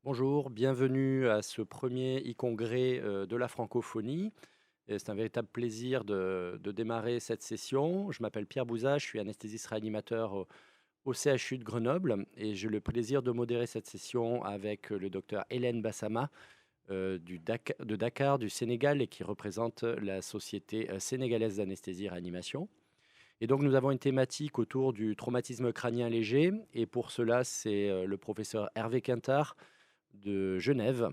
Bonjour, bienvenue à ce premier e-congrès de la francophonie. Et c'est un véritable plaisir de démarrer cette session. Je m'appelle Pierre Bouzat, je suis anesthésiste réanimateur au CHU de Grenoble et j'ai le plaisir de modérer cette session avec le docteur Hélène Bassama de Dakar, du Sénégal, et qui représente la Société sénégalaise d'anesthésie et réanimation. Et donc nous avons une thématique autour du traumatisme crânien léger, et pour cela c'est le professeur Hervé Quintard de Genève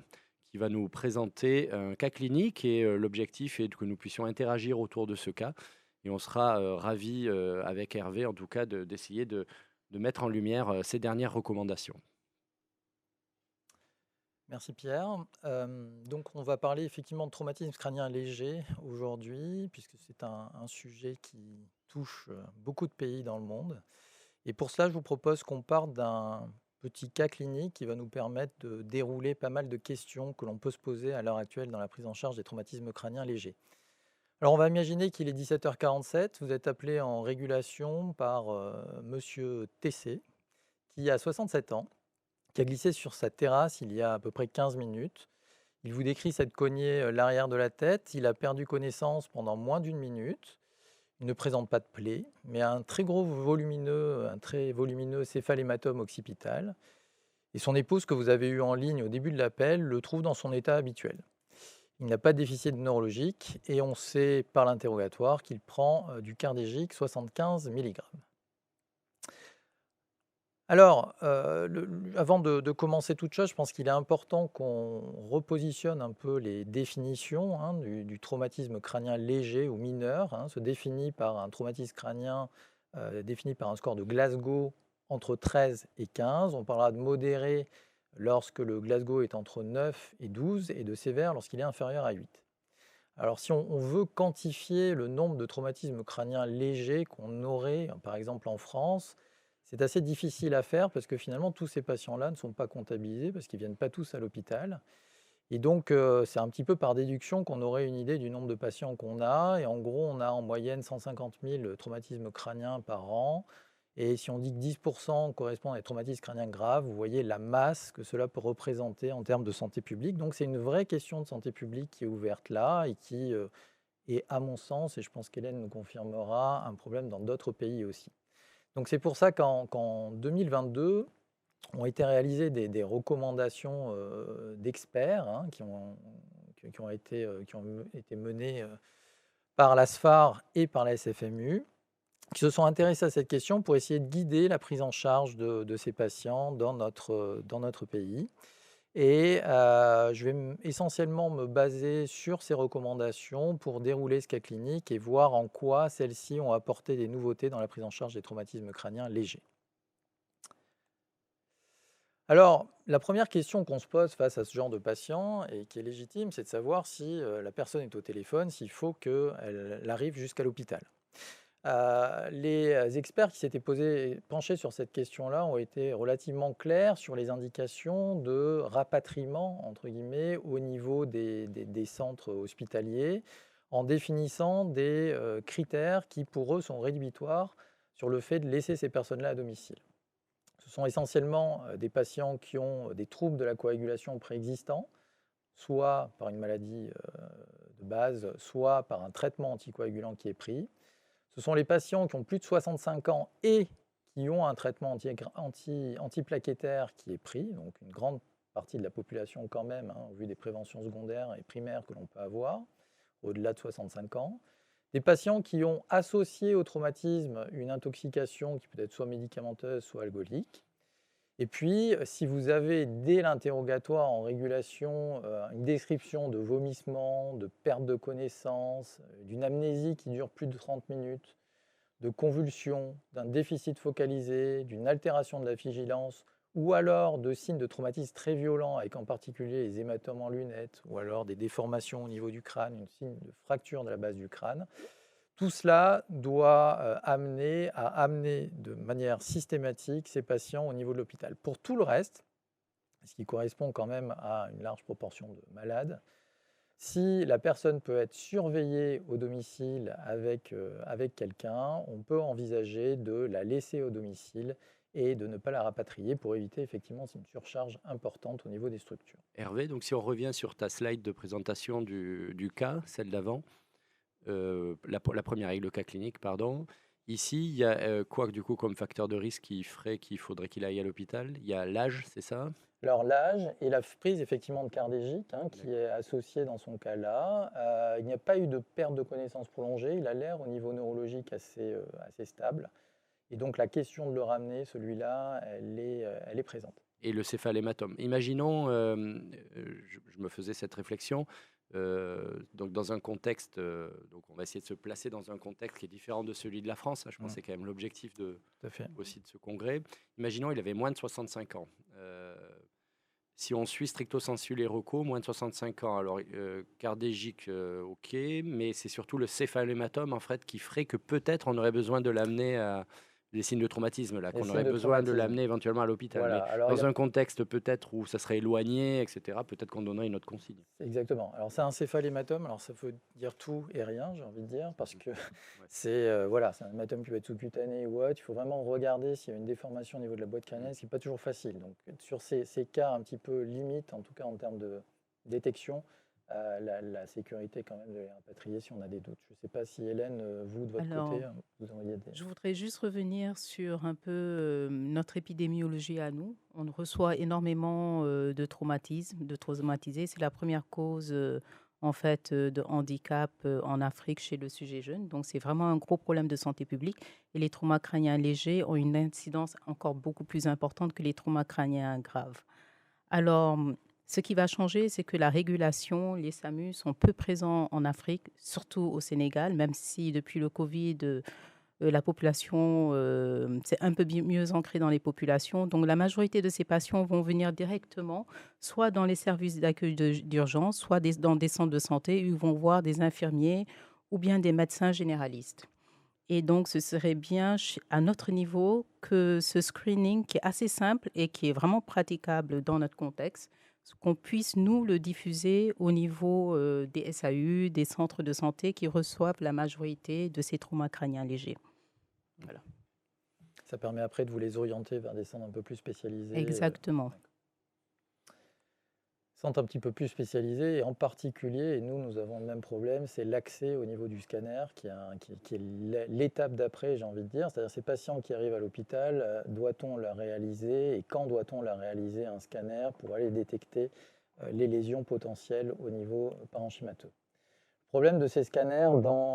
qui va nous présenter un cas clinique, et l'objectif est que nous puissions interagir autour de ce cas, et on sera ravis avec Hervé en tout cas d'essayer de mettre en lumière ces dernières recommandations. Merci Pierre. Donc on va parler effectivement de traumatisme crânien léger aujourd'hui, puisque c'est un sujet qui touche beaucoup de pays dans le monde. Et pour cela, je vous propose qu'on parte d'un petit cas clinique qui va nous permettre de dérouler pas mal de questions que l'on peut se poser à l'heure actuelle dans la prise en charge des traumatismes crâniens légers. Alors on va imaginer qu'il est 17h47, vous êtes appelé en régulation par monsieur TC, qui a 67 ans, qui a glissé sur sa terrasse il y a à peu près 15 minutes. Il vous décrit s'être cogné l'arrière de la tête. Il a perdu connaissance pendant moins d'une minute. Il ne présente pas de plaie, mais un très volumineux céphalématome occipital. Et son épouse, que vous avez eu en ligne au début de l'appel, le trouve dans son état habituel. Il n'a pas de déficit neurologique et on sait par l'interrogatoire qu'il prend du cardégique 75 mg. Alors, avant de commencer toute chose, je pense qu'il est important qu'on repositionne un peu les définitions du traumatisme crânien léger ou mineur. Se définit par un traumatisme crânien défini par un score de Glasgow entre 13 et 15. On parlera de modéré lorsque le Glasgow est entre 9 et 12 et de sévère lorsqu'il est inférieur à 8. Alors, si on veut quantifier le nombre de traumatismes crâniens légers qu'on aurait, par exemple en France, c'est assez difficile à faire parce que finalement, tous ces patients-là ne sont pas comptabilisés parce qu'ils ne viennent pas tous à l'hôpital. Et donc, c'est un petit peu par déduction qu'on aurait une idée du nombre de patients qu'on a. Et en gros, on a en moyenne 150 000 traumatismes crâniens par an. Et si on dit que 10% correspond à des traumatismes crâniens graves, vous voyez la masse que cela peut représenter en termes de santé publique. Donc, c'est une vraie question de santé publique qui est ouverte là et qui est, à mon sens, et je pense qu'Hélène nous confirmera, un problème dans d'autres pays aussi. Donc, c'est pour ça qu'en 2022, ont été réalisées des recommandations d'experts qui ont été menées par l'ASFAR et par la SFMU, qui se sont intéressés à cette question pour essayer de guider la prise en charge de ces patients dans notre pays. Et je vais essentiellement me baser sur ces recommandations pour dérouler ce cas clinique et voir en quoi celles-ci ont apporté des nouveautés dans la prise en charge des traumatismes crâniens légers. Alors, la première question qu'on se pose face à ce genre de patient et qui est légitime, c'est de savoir si la personne est au téléphone, s'il faut qu'elle arrive jusqu'à l'hôpital. Les experts qui s'étaient penchés sur cette question-là ont été relativement clairs sur les indications de rapatriement, entre guillemets, au niveau des centres hospitaliers, en définissant des critères qui, pour eux, sont rédhibitoires sur le fait de laisser ces personnes-là à domicile. Ce sont essentiellement des patients qui ont des troubles de la coagulation préexistants, soit par une maladie de base, soit par un traitement anticoagulant qui est pris. Ce sont les patients qui ont plus de 65 ans et qui ont un traitement antiplaquettaire qui est pris, donc une grande partie de la population quand même, au vu des préventions secondaires et primaires que l'on peut avoir, au-delà de 65 ans. Des patients qui ont associé au traumatisme une intoxication qui peut être soit médicamenteuse, soit alcoolique. Et puis, si vous avez dès l'interrogatoire en régulation une description de vomissement, de perte de connaissance, d'une amnésie qui dure plus de 30 minutes, de convulsions, d'un déficit focalisé, d'une altération de la vigilance, ou alors de signes de traumatisme très violents, avec en particulier les hématomes en lunettes, ou alors des déformations au niveau du crâne, une signe de fracture de la base du crâne, tout cela doit amener de manière systématique ces patients au niveau de l'hôpital. Pour tout le reste, ce qui correspond quand même à une large proportion de malades, Si la personne peut être surveillée au domicile avec quelqu'un, on peut envisager de la laisser au domicile et de ne pas la rapatrier pour éviter effectivement une surcharge importante au niveau des structures. Hervé, donc si on revient sur ta slide de présentation du cas, celle d'avant, la première avec le cas clinique, pardon. Ici, il y a quoi du coup comme facteur de risque qui ferait qu'il faudrait qu'il aille à l'hôpital? Il y a l'âge, c'est ça? Alors l'âge et la prise effectivement de cardégique qui est associée dans son cas-là. Il n'y a pas eu de perte de connaissance prolongée. Il a l'air au niveau neurologique assez stable. Et donc la question de le ramener, celui-là, elle est présente. Et le céphalématome. Imaginons, je me faisais cette réflexion, donc dans un contexte, donc on va essayer de se placer dans un contexte qui est différent de celui de la France, hein. Je pense que c'est quand même l'objectif Tout à fait. aussi de ce congrès. Imaginons, il avait moins de 65 ans. Si on suit stricto sensu les recos, moins de 65 ans, alors cardégique, ok, mais c'est surtout le céphalématome en fait qui ferait que peut-être on aurait besoin de l'amener à des signes de traumatisme là, Les qu'on signes aurait de besoin de traumatisme. l'amener éventuellement à l'hôpital. Voilà. Mais Alors, dans un contexte peut-être où ça serait éloigné, etc., peut-être qu'on donnerait une autre consigne. exactement. Alors c'est un céphalématome, alors ça veut dire tout et rien, j'ai envie de dire, parce que Ouais. c'est c'est un hématome qui peut être sous-cutané ou autre. Il faut vraiment regarder s'il y a une déformation au niveau de la boîte crânienne, ce qui n'est pas toujours facile. Donc sur ces cas un petit peu limites, en tout cas en termes de détection, la sécurité quand même de les rapatrier si on a des doutes. Je ne sais pas si Hélène, vous de votre Alors, côté, vous auriez des... je voudrais juste revenir sur un peu notre épidémiologie à nous. On reçoit énormément de traumatismes, de traumatisés. C'est la première cause en fait de handicap en Afrique chez le sujet jeune. Donc c'est vraiment un gros problème de santé publique. Et les traumas crâniens légers ont une incidence encore beaucoup plus importante que les traumas crâniens graves. Alors, ce qui va changer, c'est que la régulation, les SAMU sont peu présents en Afrique, surtout au Sénégal, même si depuis le Covid, la population, c'est un peu mieux ancré dans les populations. Donc, la majorité de ces patients vont venir directement, soit dans les services d'accueil d'urgence, soit dans des centres de santé où ils vont voir des infirmiers ou bien des médecins généralistes. Et donc, ce serait bien à notre niveau que ce screening, qui est assez simple et qui est vraiment praticable dans notre contexte, qu'on puisse nous le diffuser au niveau des SAU, des centres de santé qui reçoivent la majorité de ces traumas crâniens légers. Voilà. Ça permet après de vous les orienter vers des centres un peu plus spécialisés. Exactement. Centres un petit peu plus spécialisés, et en particulier, et nous avons le même problème, c'est l'accès au niveau du scanner, qui est l'étape d'après, j'ai envie de dire. C'est-à-dire ces patients qui arrivent à l'hôpital, doit-on leur réaliser, et quand doit-on leur réaliser un scanner pour aller détecter les lésions potentielles au niveau parenchymateux. Le problème de ces scanners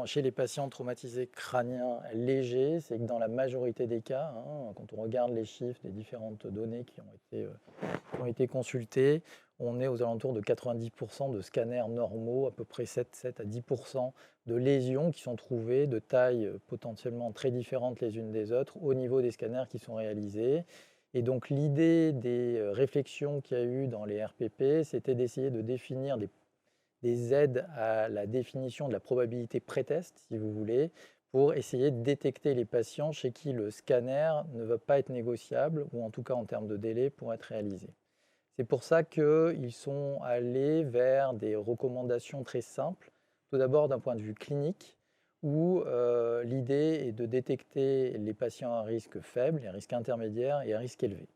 chez les patients traumatisés crâniens légers, c'est que dans la majorité des cas, quand on regarde les chiffres des différentes données qui ont été consultées, on est aux alentours de 90% de scanners normaux, à peu près 7 à 10% de lésions qui sont trouvées de tailles potentiellement très différentes les unes des autres au niveau des scanners qui sont réalisés. Et donc l'idée des réflexions qu'il y a eu dans les RPP, c'était d'essayer de définir des aides à la définition de la probabilité pré-test, si vous voulez, pour essayer de détecter les patients chez qui le scanner ne va pas être négociable, ou en tout cas en termes de délai, pour être réalisé. C'est pour ça qu'ils sont allés vers des recommandations très simples, tout d'abord d'un point de vue clinique, où l'idée est de détecter les patients à risque faible, les risques intermédiaires et à risque élevé.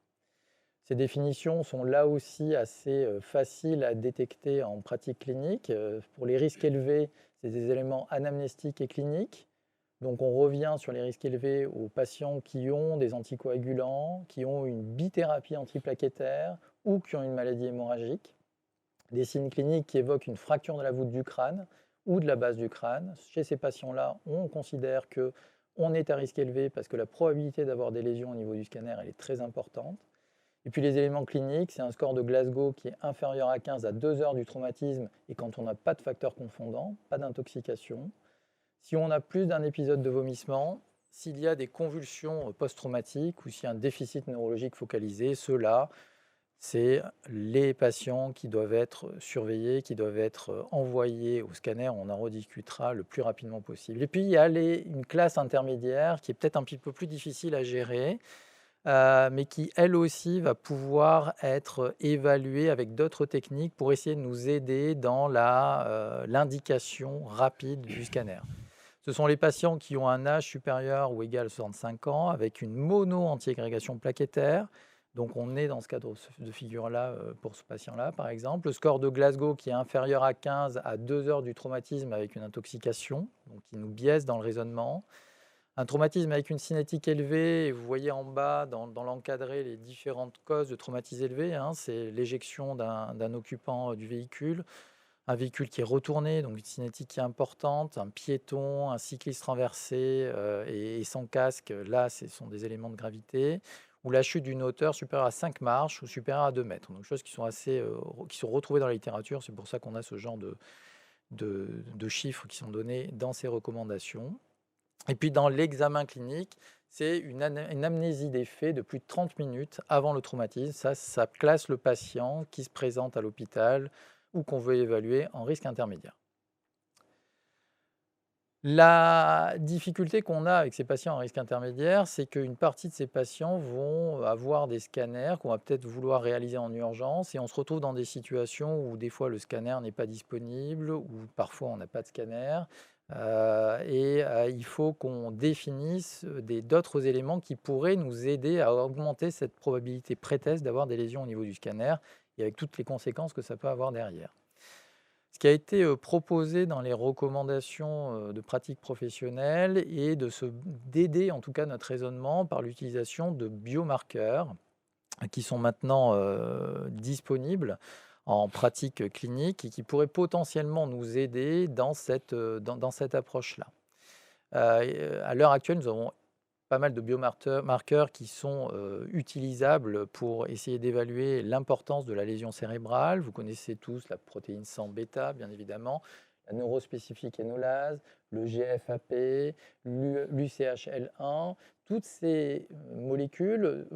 Ces définitions sont là aussi assez faciles à détecter en pratique clinique. Pour les risques élevés, c'est des éléments anamnestiques et cliniques. Donc on revient sur les risques élevés aux patients qui ont des anticoagulants, qui ont une bithérapie antiplaquettaire ou qui ont une maladie hémorragique. Des signes cliniques qui évoquent une fracture de la voûte du crâne ou de la base du crâne. Chez ces patients-là, on considère qu'on est à risque élevé parce que la probabilité d'avoir des lésions au niveau du scanner elle est très importante. Et puis les éléments cliniques, c'est un score de Glasgow qui est inférieur à 15 à 2 heures du traumatisme et quand on n'a pas de facteur confondant, pas d'intoxication. Si on a plus d'un épisode de vomissement, s'il y a des convulsions post-traumatiques ou s'il y a un déficit neurologique focalisé, ceux-là, c'est les patients qui doivent être surveillés, qui doivent être envoyés au scanner. On en rediscutera le plus rapidement possible. Et puis, il y a une classe intermédiaire qui est peut-être un petit peu plus difficile à gérer. mais qui, elle aussi, va pouvoir être évaluée avec d'autres techniques pour essayer de nous aider dans l'indication rapide du scanner. Ce sont les patients qui ont un âge supérieur ou égal à 65 ans avec une mono-antiagrégation plaquettaire. Donc, on est dans ce cadre de figure-là pour ce patient-là, par exemple. Le score de Glasgow qui est inférieur à 15 à 2 heures du traumatisme avec une intoxication, donc qui nous biaise dans le raisonnement. Un traumatisme avec une cinétique élevée, et vous voyez en bas dans l'encadré les différentes causes de traumatisme élevé, c'est l'éjection d'un occupant du véhicule, un véhicule qui est retourné, donc une cinétique qui est importante, un piéton, un cycliste renversé et sans casque, là ce sont des éléments de gravité, ou la chute d'une hauteur supérieure à 5 marches ou supérieure à 2 mètres. Donc choses qui sont qui sont retrouvées dans la littérature, c'est pour ça qu'on a ce genre de chiffres qui sont donnés dans ces recommandations. Et puis dans l'examen clinique, c'est une amnésie des faits de plus de 30 minutes avant le traumatisme. Ça classe le patient qui se présente à l'hôpital ou qu'on veut évaluer en risque intermédiaire. La difficulté qu'on a avec ces patients en risque intermédiaire, c'est qu'une partie de ces patients vont avoir des scanners qu'on va peut-être vouloir réaliser en urgence et on se retrouve dans des situations où des fois le scanner n'est pas disponible ou parfois on n'a pas de scanner. Il faut qu'on définisse d'autres éléments qui pourraient nous aider à augmenter cette probabilité pré-test d'avoir des lésions au niveau du scanner et avec toutes les conséquences que ça peut avoir derrière. Ce qui a été proposé dans les recommandations de pratique professionnelle est d'aider en tout cas notre raisonnement par l'utilisation de biomarqueurs qui sont maintenant disponibles en pratique clinique et qui pourraient potentiellement nous aider dans cette approche-là. À l'heure actuelle, nous avons pas mal de biomarqueurs qui sont utilisables pour essayer d'évaluer l'importance de la lésion cérébrale. Vous connaissez tous la protéine 100 bêta, bien évidemment, la neurospécifique énolase, le GFAP, l'UCHL1. Toutes ces molécules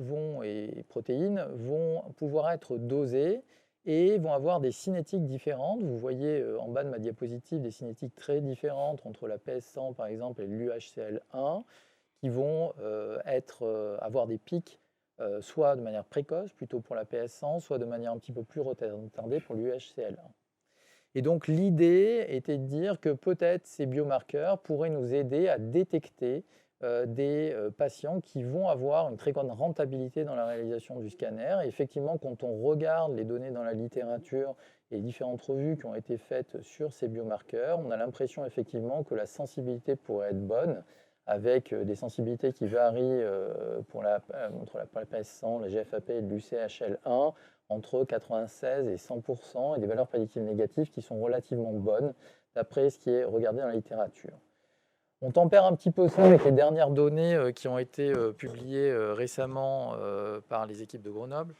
et protéines vont pouvoir être dosées et vont avoir des cinétiques différentes. Vous voyez en bas de ma diapositive des cinétiques très différentes entre la PS100 par exemple et l'UHCL1 qui vont avoir des pics soit de manière précoce, plutôt pour la PS100, soit de manière un petit peu plus retardée pour l'UHCL1. Et donc l'idée était de dire que peut-être ces biomarqueurs pourraient nous aider à détecter des patients qui vont avoir une très grande rentabilité dans la réalisation du scanner. Et effectivement, quand on regarde les données dans la littérature et les différentes revues qui ont été faites sur ces biomarqueurs, on a l'impression effectivement que la sensibilité pourrait être bonne, avec des sensibilités qui varient entre la PS100, la GFAP et l'UCHL1, entre 96 et 100%, et des valeurs prédictives négatives qui sont relativement bonnes, d'après ce qui est regardé dans la littérature. On tempère un petit peu ça avec les dernières données qui ont été publiées récemment par les équipes de Grenoble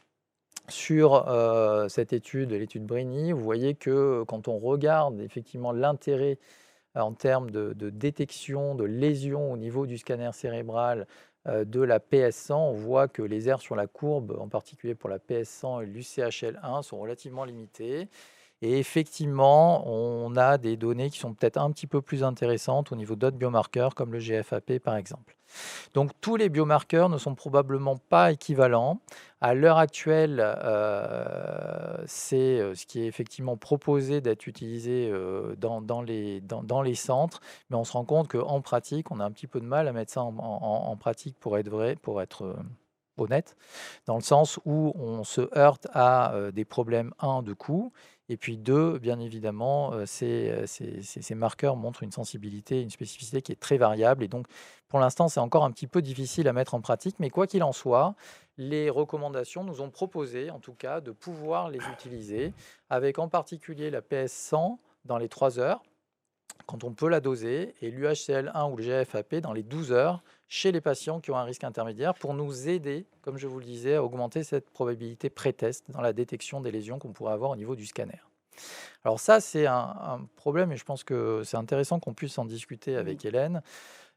sur cette étude, l'étude Brini. Vous voyez que quand on regarde effectivement l'intérêt en termes de détection de lésions au niveau du scanner cérébral de la PS100, on voit que les aires sur la courbe, en particulier pour la PS100 et l'UCHL1, sont relativement limitées. Et effectivement, on a des données qui sont peut-être un petit peu plus intéressantes au niveau d'autres biomarqueurs, comme le GFAP par exemple. Donc tous les biomarqueurs ne sont probablement pas équivalents. À l'heure actuelle, c'est ce qui est effectivement proposé d'être utilisé dans les centres, mais on se rend compte qu'en pratique, on a un petit peu de mal à mettre ça en pratique pour être vrai, pour être honnête, dans le sens où on se heurte à des problèmes, de coût, et puis 2, bien évidemment, ces marqueurs montrent une sensibilité, une spécificité qui est très variable, et donc pour l'instant, c'est encore un petit peu difficile à mettre en pratique, mais quoi qu'il en soit, les recommandations nous ont proposé, en tout cas, de pouvoir les utiliser, avec en particulier la PS100 dans les 3 heures, quand on peut la doser, et l'UHCL1 ou le GFAP dans les 12 heures, chez les patients qui ont un risque intermédiaire, pour nous aider, comme je vous le disais, à augmenter cette probabilité pré-test dans la détection des lésions qu'on pourrait avoir au niveau du scanner. Alors ça, c'est un problème, et je pense que c'est intéressant qu'on puisse en discuter avec Hélène,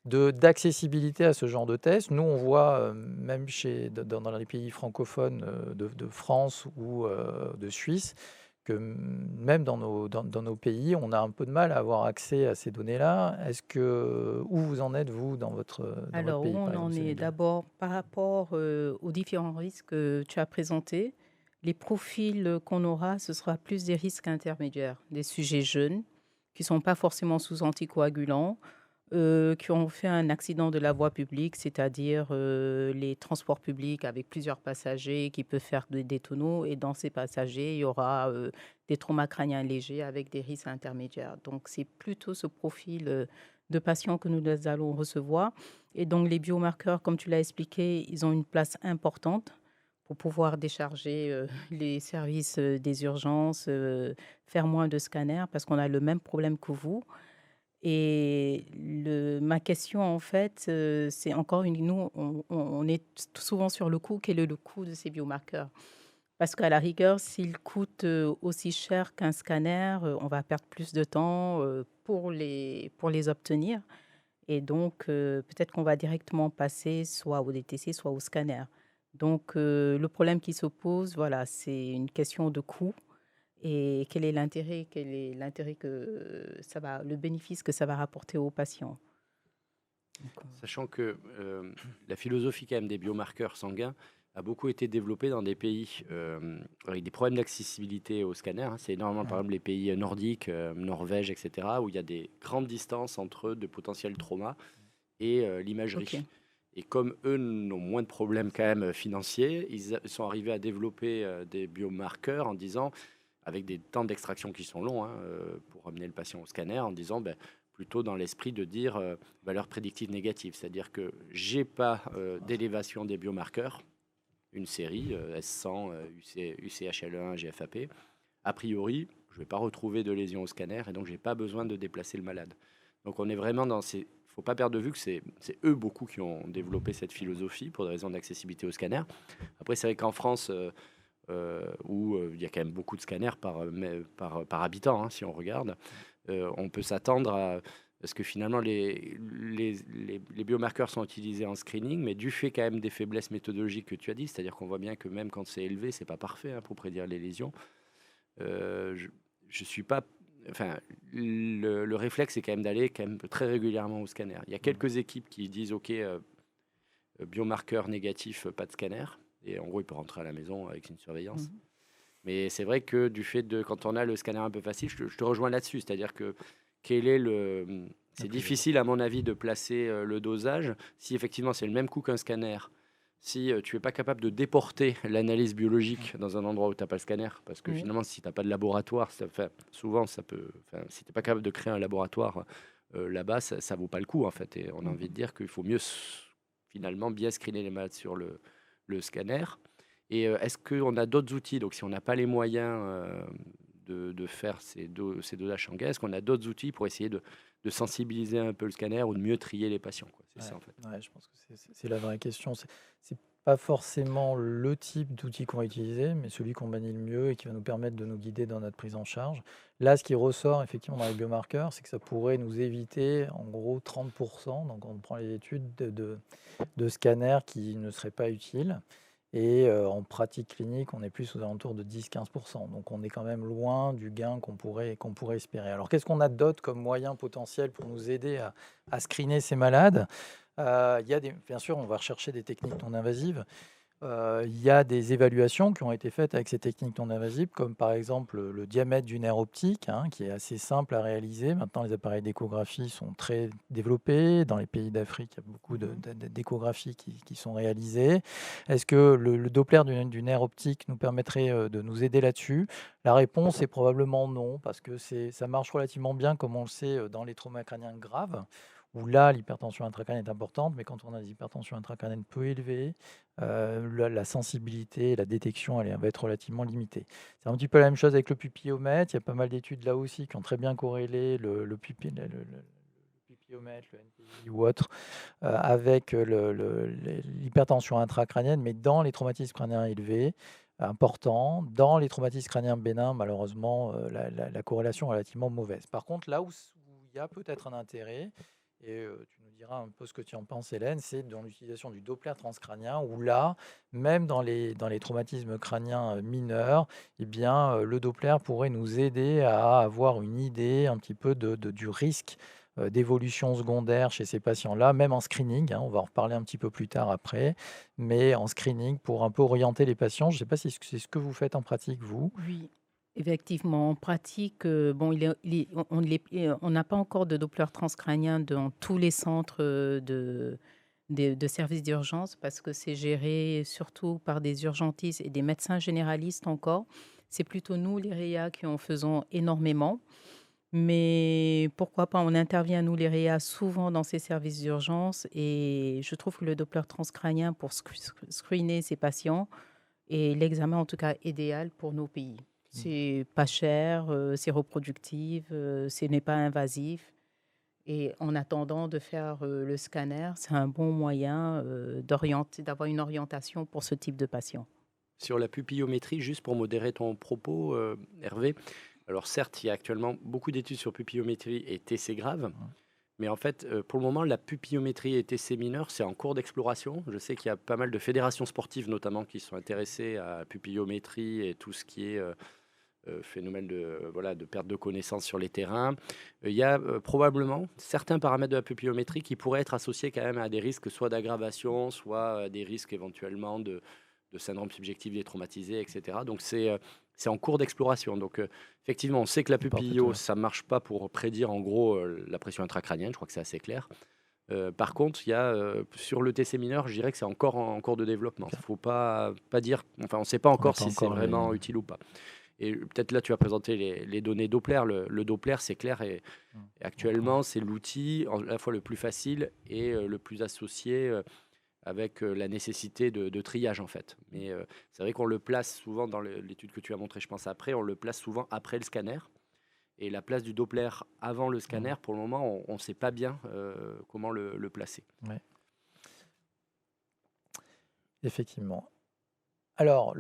d'accessibilité à ce genre de test. Nous, on voit, même dans les pays francophones de France ou de Suisse, que même dans nos pays, on a un peu de mal à avoir accès à ces données-là. Où vous en êtes, vous, dans votre Alors, où pays, par on exemple, en est Sénégal? d'abord par rapport aux différents risques que tu as présentés, les profils qu'on aura, ce sera plus des risques intermédiaires, des sujets jeunes qui ne sont pas forcément sous anticoagulants, qui ont fait un accident de la voie publique, c'est-à-dire les transports publics avec plusieurs passagers qui peuvent faire des tonneaux. Et dans ces passagers, il y aura des traumas crâniens légers avec des risques intermédiaires. Donc, c'est plutôt ce profil de patients que nous allons recevoir. Et donc, les biomarqueurs, comme tu l'as expliqué, ils ont une place importante pour pouvoir décharger les services des urgences, faire moins de scanners, parce qu'on a le même problème que vous. Et ma question, en fait, c'est encore une. Nous, on est souvent sur le coût. Quel est le coût de ces biomarqueurs? Parce qu'à la rigueur, s'ils coûtent aussi cher qu'un scanner, on va perdre plus de temps pour les obtenir. Et donc, peut-être qu'on va directement passer soit au DTC, soit au scanner. Donc, le problème qui se pose, voilà, c'est une question de coût. Et quel est l'intérêt que ça va, le bénéfice que ça va rapporter aux patients. Donc, Sachant que la philosophie quand même des biomarqueurs sanguins a beaucoup été développée dans des pays avec des problèmes d'accessibilité aux scanners, hein. C'est énormément, par Ouais. exemple, les pays nordiques, Norvège, etc., où il y a des grandes distances entre de potentiels traumas et ok. l'imagerie. Et comme eux n'ont moins de problèmes quand même financiers, ils sont arrivés à développer des biomarqueurs en disant, avec des temps d'extraction qui sont longs, hein, pour amener le patient au scanner, en disant ben, plutôt dans l'esprit de dire valeur prédictive négative, c'est-à-dire que j'ai pas d'élévation des biomarqueurs, une série S100, UCHL1, GFAP. A priori, je ne vais pas retrouver de lésion au scanner et donc j'ai pas besoin de déplacer le malade. Donc on est vraiment dans ces. Il faut pas perdre de vue que c'est eux beaucoup qui ont développé cette philosophie pour des raisons d'accessibilité au scanner. Après, c'est vrai qu'en France, où il y a quand même beaucoup de scanners par habitant, hein, si on regarde, on peut s'attendre à. Parce que finalement, les biomarqueurs sont utilisés en screening, mais du fait quand même des faiblesses méthodologiques que tu as dit, c'est-à-dire qu'on voit bien que même quand c'est élevé, c'est pas parfait, hein, pour prédire les lésions. Je suis pas. Enfin, le réflexe, c'est quand même d'aller quand même très régulièrement au scanner. Il y a quelques équipes qui disent OK, biomarqueur négatif, pas de scanner. Et en gros, il peut rentrer à la maison avec une surveillance. Mhm. Mais c'est vrai que du fait de quand on a le scanner un peu facile, je te rejoins là-dessus. C'est-à-dire que quel est le. C'est difficile, à mon avis, de placer le dosage. Si effectivement c'est le même coût qu'un scanner, si tu n'es pas capable de déporter l'analyse biologique dans un endroit où tu n'as pas le scanner, parce que Oui. finalement, si tu n'as pas de laboratoire, souvent ça peut. Si tu n'es pas capable de créer un laboratoire là-bas, ça vaut pas le coup en fait. Et on a envie de dire qu'il faut mieux finalement bien screener les malades sur le scanner. Et est-ce qu'on a d'autres outils? Donc, si on n'a pas les moyens de faire ces dosages sanguins, est-ce qu'on a d'autres outils pour essayer de sensibiliser un peu le scanner ou de mieux trier les patients, quoi? C'est ça, en fait. Ouais, je pense que c'est la vraie question. C'est pas forcément le type d'outil qu'on va utiliser, mais celui qu'on manie le mieux et qui va nous permettre de nous guider dans notre prise en charge. Là, ce qui ressort effectivement dans les biomarqueurs, c'est que ça pourrait nous éviter en gros 30%, donc on prend les études de scanners qui ne seraient pas utiles. Et en pratique clinique, on est plus aux alentours de 10-15%. Donc on est quand même loin du gain qu'on pourrait espérer. Alors qu'est-ce qu'on a d'autre comme moyen potentiel pour nous aider à screener ces malades? Il y a bien sûr, on va rechercher des techniques non invasives. Il y a des évaluations qui ont été faites avec ces techniques non invasives, comme par exemple le diamètre du nerf optique, hein, qui est assez simple à réaliser. Maintenant, les appareils d'échographie sont très développés. Dans les pays d'Afrique, il y a beaucoup d'échographies qui sont réalisées. Est-ce que le Doppler du nerf optique nous permettrait de nous aider là-dessus? La réponse est probablement non, parce que ça marche relativement bien, comme on le sait, dans les traumas crâniens graves, où là, l'hypertension intracrânienne est importante, mais quand on a des hypertensions intracrâniennes peu élevées, la sensibilité et la détection, va être relativement limitée. C'est un petit peu la même chose avec le pupillomètre. Il y a pas mal d'études là aussi qui ont très bien corrélé le pupillomètre, le NPI ou autre, avec l'hypertension intracrânienne, mais dans les traumatismes crâniens élevés, importants. Dans les traumatismes crâniens bénins, malheureusement, la corrélation est relativement mauvaise. Par contre, là où il y a peut-être un intérêt, Et tu nous diras un peu ce que tu en penses, Hélène, c'est dans l'utilisation du Doppler transcrânien, où là, même dans les traumatismes crâniens mineurs, eh bien, le Doppler pourrait nous aider à avoir une idée un petit peu du risque d'évolution secondaire chez ces patients-là, même en screening, hein, on va en reparler un petit peu plus tard après, mais en screening pour un peu orienter les patients. Je ne sais pas si c'est ce que vous faites en pratique, vous. Oui, effectivement, en pratique, bon, on n'a pas encore de Doppler transcrânien dans tous les centres de services d'urgence parce que c'est géré surtout par des urgentistes et des médecins généralistes encore. C'est plutôt nous, les REA, qui en faisons énormément. Mais pourquoi pas, on intervient, nous, les REA, souvent dans ces services d'urgence et je trouve que le Doppler transcrânien pour screener ces patients est l'examen, en tout cas, idéal pour nos pays. C'est pas cher, c'est reproductif, ce n'est pas invasif. Et en attendant de faire le scanner, c'est un bon moyen d'avoir une orientation pour ce type de patient. Sur la pupillométrie, juste pour modérer ton propos, Hervé, alors certes, il y a actuellement beaucoup d'études sur pupillométrie et TC grave, mais en fait, pour le moment, la pupillométrie et TC mineur, c'est en cours d'exploration. Je sais qu'il y a pas mal de fédérations sportives notamment qui sont intéressées à la pupillométrie et tout ce qui est phénomène de perte de connaissance sur les terrains. Il y a probablement certains paramètres de la pupillométrie qui pourraient être associés quand même à des risques soit d'aggravation, soit des risques éventuellement de syndrome subjectif des traumatisés, etc. Donc c'est en cours d'exploration. Donc effectivement, on sait que la pupillo, ça ne marche pas pour prédire en gros la pression intracrânienne, je crois que c'est assez clair. Par contre, il y a sur le TC mineur, je dirais que c'est encore en cours de développement. Il ne faut pas dire, enfin on ne sait pas encore si c'est vraiment utile ou pas. Et peut-être là, tu as présenté les données Doppler. Le Doppler, c'est clair, et actuellement, c'est l'outil à la fois le plus facile et le plus associé avec la nécessité de triage, en fait. Mais c'est vrai qu'on le place souvent dans l'étude que tu as montrée, je pense, après, on le place souvent après le scanner. Et la place du Doppler avant le scanner, pour le moment, on ne sait pas bien comment le placer. Ouais. Effectivement. Alors,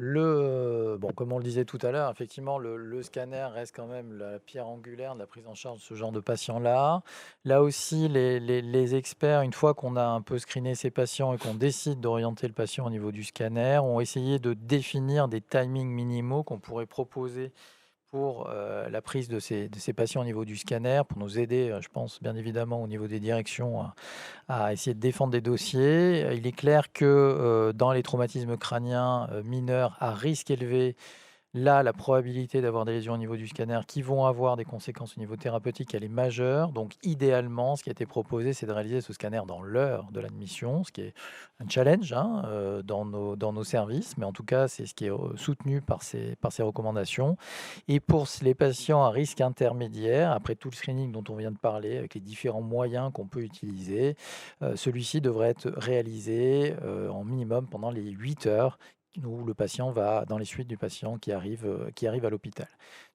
comme on le disait tout à l'heure, effectivement, le scanner reste quand même la pierre angulaire de la prise en charge de ce genre de patients-là. Là aussi, les experts, une fois qu'on a un peu screené ces patients et qu'on décide d'orienter le patient au niveau du scanner, ont essayé de définir des timings minimaux qu'on pourrait proposer pour la prise de ces patients au niveau du scanner, pour nous aider, je pense bien évidemment au niveau des directions à essayer de défendre des dossiers. Il est clair que dans les traumatismes crâniens mineurs à risque élevé, là, la probabilité d'avoir des lésions au niveau du scanner qui vont avoir des conséquences au niveau thérapeutique, elle est majeure. Donc, idéalement, ce qui a été proposé, c'est de réaliser ce scanner dans l'heure de l'admission, ce qui est un challenge dans nos services, mais en tout cas, c'est ce qui est soutenu par ces recommandations. Et pour les patients à risque intermédiaire, après tout le screening dont on vient de parler, avec les différents moyens qu'on peut utiliser, celui-ci devrait être réalisé en minimum pendant les 8 heures où le patient va dans les suites du patient qui arrive à l'hôpital.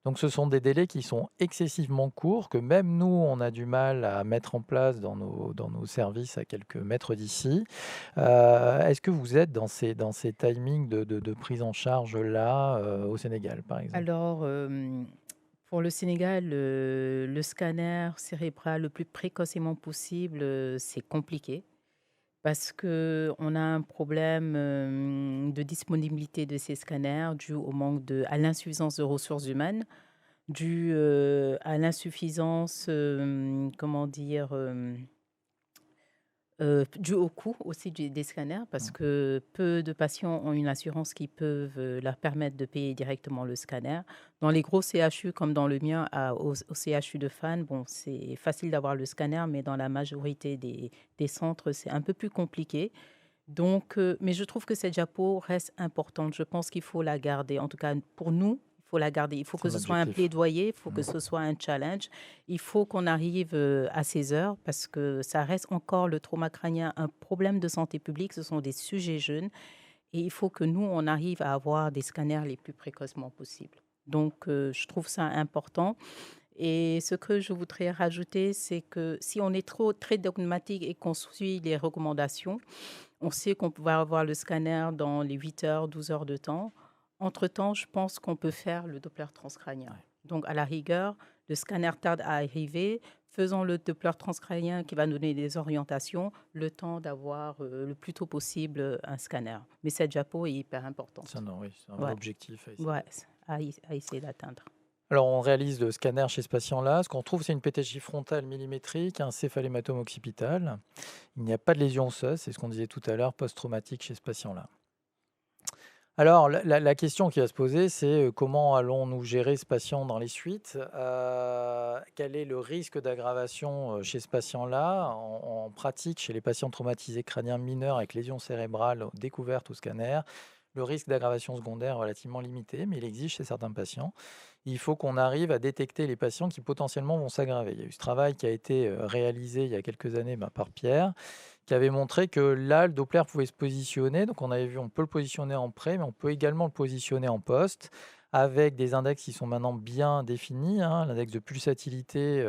Donc ce sont des délais qui sont excessivement courts, que même nous, on a du mal à mettre en place dans nos services à quelques mètres d'ici. Est-ce que vous êtes dans ces timings de prise en charge-là au Sénégal, par exemple? Alors, pour le Sénégal, le scanner cérébral le plus précocement possible, c'est compliqué. Parce qu'on a un problème de disponibilité de ces scanners dû à l'insuffisance de ressources humaines, dû à l'insuffisance, comment dire, dû au coût aussi des scanners, parce que peu de patients ont une assurance qui peuvent leur permettre de payer directement le scanner. Dans les gros CHU, comme dans le mien, au CHU de Fannes, bon, c'est facile d'avoir le scanner, mais dans la majorité des centres, c'est un peu plus compliqué. Donc, mais je trouve que cette diapo reste importante. Je pense qu'il faut la garder. En tout cas, pour nous, il faut la garder. Il faut que ce soit un plaidoyer, il faut que ce soit un challenge. Il faut qu'on arrive à ces heures parce que ça reste encore le trauma crânien, un problème de santé publique. Ce sont des sujets jeunes et il faut que nous, on arrive à avoir des scanners les plus précocement possible. Donc, je trouve ça important. Et ce que je voudrais rajouter, c'est que si on est très dogmatique et qu'on suit les recommandations, on sait qu'on va avoir le scanner dans les 8 heures, 12 heures de temps. Entre-temps, je pense qu'on peut faire le Doppler transcrânien. Donc, à la rigueur, le scanner tarde à arriver, faisons le Doppler transcrânien qui va nous donner des orientations, le temps d'avoir le plus tôt possible un scanner. Mais cette JAPO est hyper importante. Oui, c'est un Ouais, objectif à essayer. ouais, à essayer d'atteindre. Alors, on réalise le scanner chez ce patient-là. Ce qu'on trouve, c'est une PTJ frontale millimétrique, un céphalématome occipital. Il n'y a pas de lésion osseuse, c'est ce qu'on disait tout à l'heure, post-traumatique chez ce patient-là. Alors, la question qui va se poser, c'est comment allons-nous gérer ce patient dans les suites? Quel est le risque d'aggravation chez ce patient-là? En pratique, chez les patients traumatisés crâniens mineurs avec lésions cérébrales découvertes au scanner, le risque d'aggravation secondaire est relativement limité, mais il existe chez certains patients. Il faut qu'on arrive à détecter les patients qui potentiellement vont s'aggraver. Il y a eu ce travail qui a été réalisé il y a quelques années par Pierre, qui avait montré que là, le Doppler pouvait se positionner. Donc, on avait vu, on peut le positionner en pré, mais on peut également le positionner en post, avec des index qui sont maintenant bien définis. L'index de pulsatilité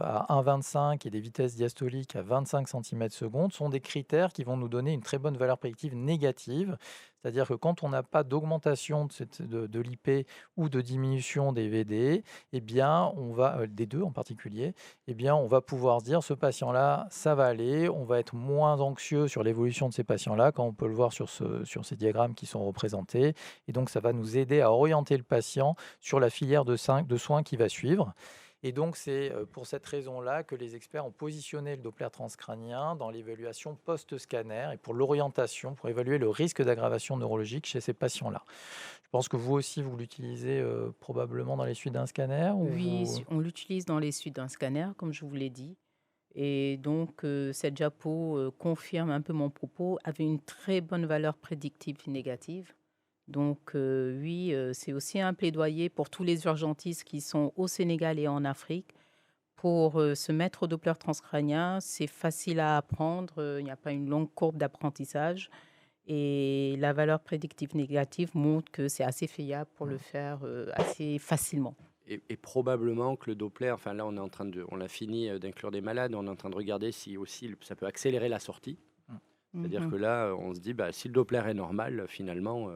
à 1,25 et des vitesses diastoliques à 25 cm/s sont des critères qui vont nous donner une très bonne valeur prédictive négative. C'est-à-dire que quand on n'a pas d'augmentation de l'IP ou de diminution des VD, eh bien, on va, des deux en particulier, eh bien, on va pouvoir se dire ce patient-là, ça va aller. On va être moins anxieux sur l'évolution de ces patients-là, quand on peut le voir sur ces diagrammes qui sont représentés. Et donc, ça va nous aider à orienter le patient sur la filière de soins qui va suivre. Et donc, c'est pour cette raison-là que les experts ont positionné le Doppler transcrânien dans l'évaluation post-scanner et pour l'orientation, pour évaluer le risque d'aggravation neurologique chez ces patients-là. Je pense que vous aussi, vous l'utilisez probablement dans les suites d'un scanner ou Oui, on l'utilise dans les suites d'un scanner, comme je vous l'ai dit. Et donc, cette JAPO confirme un peu mon propos, avait une très bonne valeur prédictive négative. Donc, oui, c'est aussi un plaidoyer pour tous les urgentistes qui sont au Sénégal et en Afrique pour se mettre au Doppler transcrânien. C'est facile à apprendre, il n'y a pas une longue courbe d'apprentissage. Et la valeur prédictive négative montre que c'est assez fiable pour le faire assez facilement. Et probablement que le Doppler, enfin là on a fini d'inclure des malades, on est en train de regarder si aussi ça peut accélérer la sortie. C'est-à-dire que là, on se dit, si le Doppler est normal, finalement,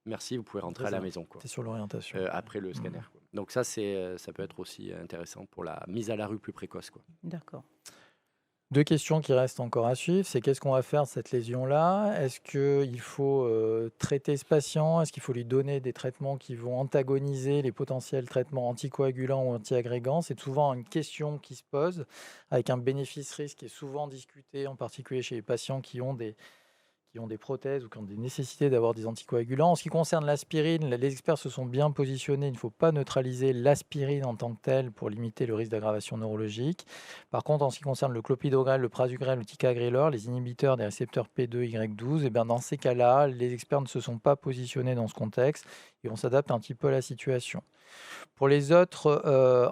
merci, vous pouvez rentrer à la maison, quoi, c'est sur l'orientation. après le scanner, quoi. Donc ça peut être aussi intéressant pour la mise à la rue plus précoce, quoi. D'accord. Deux questions qui restent encore à suivre, c'est qu'est-ce qu'on va faire de cette lésion-là? Est-ce qu'il faut traiter ce patient? Est-ce qu'il faut lui donner des traitements qui vont antagoniser les potentiels traitements anticoagulants ou antiagrégants? C'est souvent une question qui se pose, avec un bénéfice-risque qui est souvent discuté, en particulier chez les patients qui ont des prothèses ou qui ont des nécessités d'avoir des anticoagulants. En ce qui concerne l'aspirine, les experts se sont bien positionnés. Il ne faut pas neutraliser l'aspirine en tant que telle pour limiter le risque d'aggravation neurologique. Par contre, en ce qui concerne le clopidogrel, le prasugrel, le ticagrelor, les inhibiteurs des récepteurs P2, Y12, eh bien dans ces cas-là, les experts ne se sont pas positionnés dans ce contexte et on s'adapte un petit peu à la situation. Pour les autres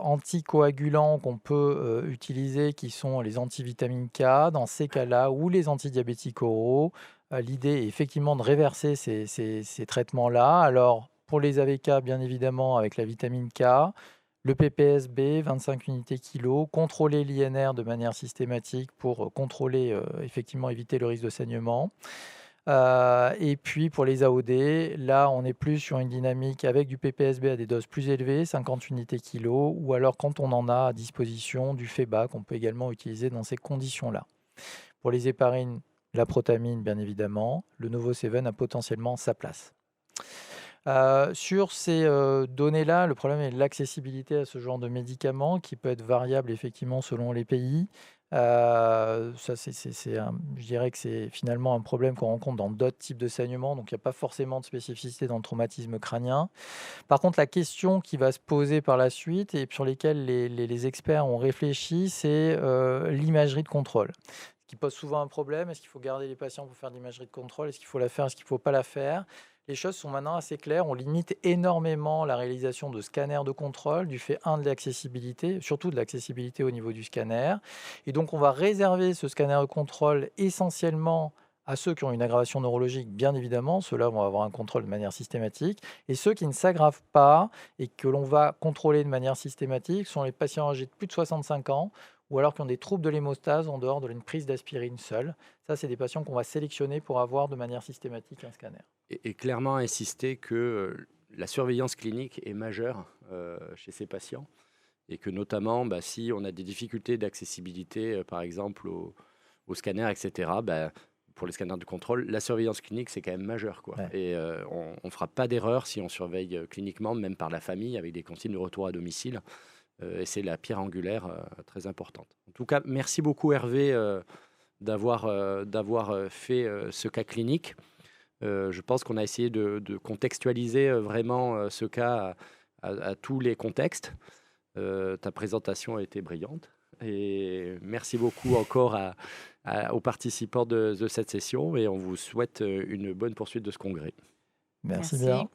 anticoagulants qu'on peut utiliser, qui sont les antivitamines K, dans ces cas-là, ou les antidiabétiques oraux, l'idée est effectivement de réverser ces traitements-là. Alors, pour les AVK, bien évidemment, avec la vitamine K, le PPSB, 25 unités kilo, contrôler l'INR de manière systématique pour contrôler, effectivement, éviter le risque de saignement. Et puis pour les AOD, là, on est plus sur une dynamique avec du PPSB à des doses plus élevées, 50 unités kilo, ou alors quand on en a à disposition, du FEBA qu'on peut également utiliser dans ces conditions-là. Pour les héparines, la protamine, bien évidemment, le Novo7 a potentiellement sa place. Sur ces données-là, le problème est l'accessibilité à ce genre de médicaments qui peut être variable effectivement selon les pays. Ça, je dirais que c'est finalement un problème qu'on rencontre dans d'autres types de saignements, donc il n'y a pas forcément de spécificité dans le traumatisme crânien. Par contre, la question qui va se poser par la suite et sur lesquelles les experts ont réfléchi, c'est l'imagerie de contrôle. Ce qui pose souvent un problème, est-ce qu'il faut garder les patients pour faire de l'imagerie de contrôle? Est-ce qu'il faut la faire? Est-ce qu'il ne faut pas la faire? Les choses sont maintenant assez claires. On limite énormément la réalisation de scanners de contrôle du fait, de l'accessibilité, surtout de l'accessibilité au niveau du scanner. Et donc, on va réserver ce scanner de contrôle essentiellement à ceux qui ont une aggravation neurologique, bien évidemment. Ceux-là vont avoir un contrôle de manière systématique. Et ceux qui ne s'aggravent pas et que l'on va contrôler de manière systématique sont les patients âgés de plus de 65 ans ou alors qui ont des troubles de l'hémostase en dehors d'une prise d'aspirine seule. Ça, c'est des patients qu'on va sélectionner pour avoir de manière systématique un scanner. Et clairement insister que la surveillance clinique est majeure chez ces patients et que notamment, si on a des difficultés d'accessibilité, par exemple au scanner, etc., pour les scanners de contrôle, la surveillance clinique, c'est quand même majeur, quoi. Ouais. Et on ne fera pas d'erreur si on surveille cliniquement, même par la famille, avec des consignes de retour à domicile. Et c'est la pierre angulaire très importante. En tout cas, merci beaucoup Hervé d'avoir fait ce cas clinique. Je pense qu'on a essayé de contextualiser vraiment ce cas à tous les contextes. Ta présentation a été brillante. Et merci beaucoup encore aux participants de cette session et on vous souhaite une bonne poursuite de ce congrès. Merci bien.